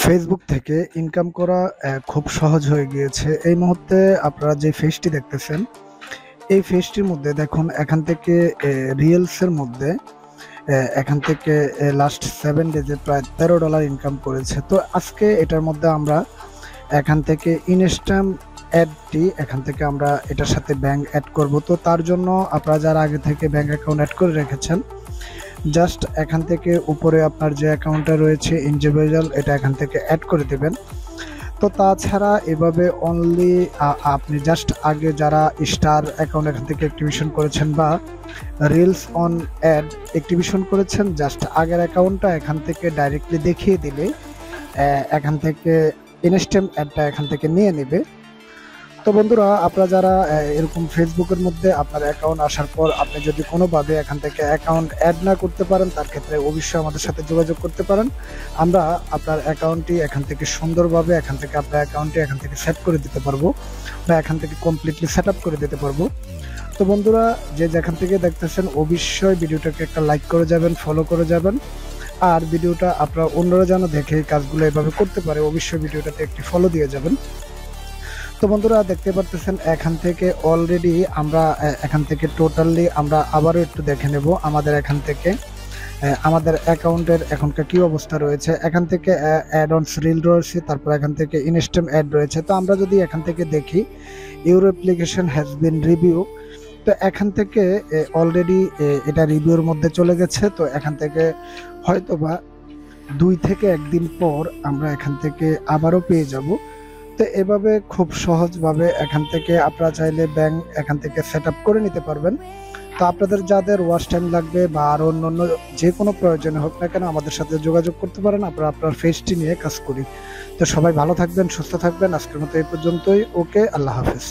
Facebook থেকে income করা খুব সহজ হয়ে গিয়েছে। এই মুহূর্তে আপনারা যে ফেসটি দেখতেছেন, এই ফেসটির মধ্যে দেখুন এখান থেকে রিয়েলসের মধ্যে এখান থেকে লাস্ট 7 ডেজে প্রায় $13 ইনকাম করেছে। তো আজকে এটার মধ্যে আমরা এখান থেকে ইনস্ট্যান্ট অ্যাডটি এখান থেকে আমরা এটার সাথে ব্যাংক অ্যাড করব। তো তার জন্য আপনারা যারা আগে থেকে ব্যাংক অ্যাকাউন্ট অ্যাড করে রেখেছেন, জাস্ট এখান থেকে উপরে আপনার যে অ্যাকাউন্টটা রয়েছে ইন্ডিভিজুয়াল, এটা এখান থেকে অ্যাড করে দেবেন। তো তাছাড়া এভাবে অনলি আপনি জাস্ট আগে যারা স্টার অ্যাকাউন্ট এখান থেকে অ্যাক্টিভেশন করেছেন বা রিলস অন অ্যাড অ্যাক্টিভেশন করেছেন, জাস্ট আগের অ্যাকাউন্টটা এখান থেকে ডাইরেক্টলি দেখিয়ে দিলে এখান থেকে ইনস্ট্যান্ট অ্যাডটা এখান থেকে নিয়ে নেবে। তো বন্ধুরা, আপনারা যারা এরকম ফেসবুকের মধ্যে আপনার অ্যাকাউন্ট আসার পর আপনি যদি কোনোভাবে এখান থেকে অ্যাকাউন্ট অ্যাড না করতে পারেন, তার ক্ষেত্রে অবশ্যই আমাদের সাথে যোগাযোগ করতে পারেন। আমরা আপনার অ্যাকাউন্টটি এখান থেকে সুন্দরভাবে এখান থেকে আপনার অ্যাকাউন্টটি এখান থেকে সেট করে দিতে পারবো বা এখান থেকে কমপ্লিটলি সেট আপ করে দিতে পারবো। তো বন্ধুরা, যে যেখান থেকে দেখতেছেন অবশ্যই ভিডিওটাকে একটা লাইক করে যাবেন, ফলো করে যাবেন। আর ভিডিওটা আপনারা অন্যরা যেন দেখে এই কাজগুলো এভাবে করতে পারে, অবশ্যই ভিডিওটাতে একটি ফলো দিয়ে যাবেন। তো বন্ধুরা, দেখতে পারতেছেন এখান থেকে অলরেডি আমরা এখান থেকে টোটালি আমরা আবারও একটু দেখে নেব আমাদের এখান থেকে আমাদের অ্যাকাউন্টের এখনকার কি অবস্থা রয়েছে। এখান থেকে অ্যাড অনস রিল রয়েছে, তারপর এখান থেকে ইনস্ট্যান্ট অ্যাড রয়েছে। তো আমরা যদি এখান থেকে দেখি your application has been review, তো এখান থেকে অলরেডি এটা রিভিউর মধ্যে চলে গেছে। তো এখান থেকে হয়তোবা 2 থেকে 1 দিন পর আমরা এখান থেকে আবারও পেয়ে যাব। তো এভাবে খুব সহজভাবে এখান থেকে আপনারা চাইলে ব্যাংক এখান থেকে সেট আপ করে নিতে পারবেন। তো আপনাদের যাদের ওয়াচ টাইম লাগবে বা আরও অন্য যে কোনো প্রয়োজনে হোক না কেন, আমাদের সাথে যোগাযোগ করতে পারেন। আমরা আপনার ফেসটি নিয়ে কাজ করি। তো সবাই ভালো থাকবেন, সুস্থ থাকবেন। আজকের মতো এই পর্যন্তই। ওকে, আল্লাহ হাফেজ।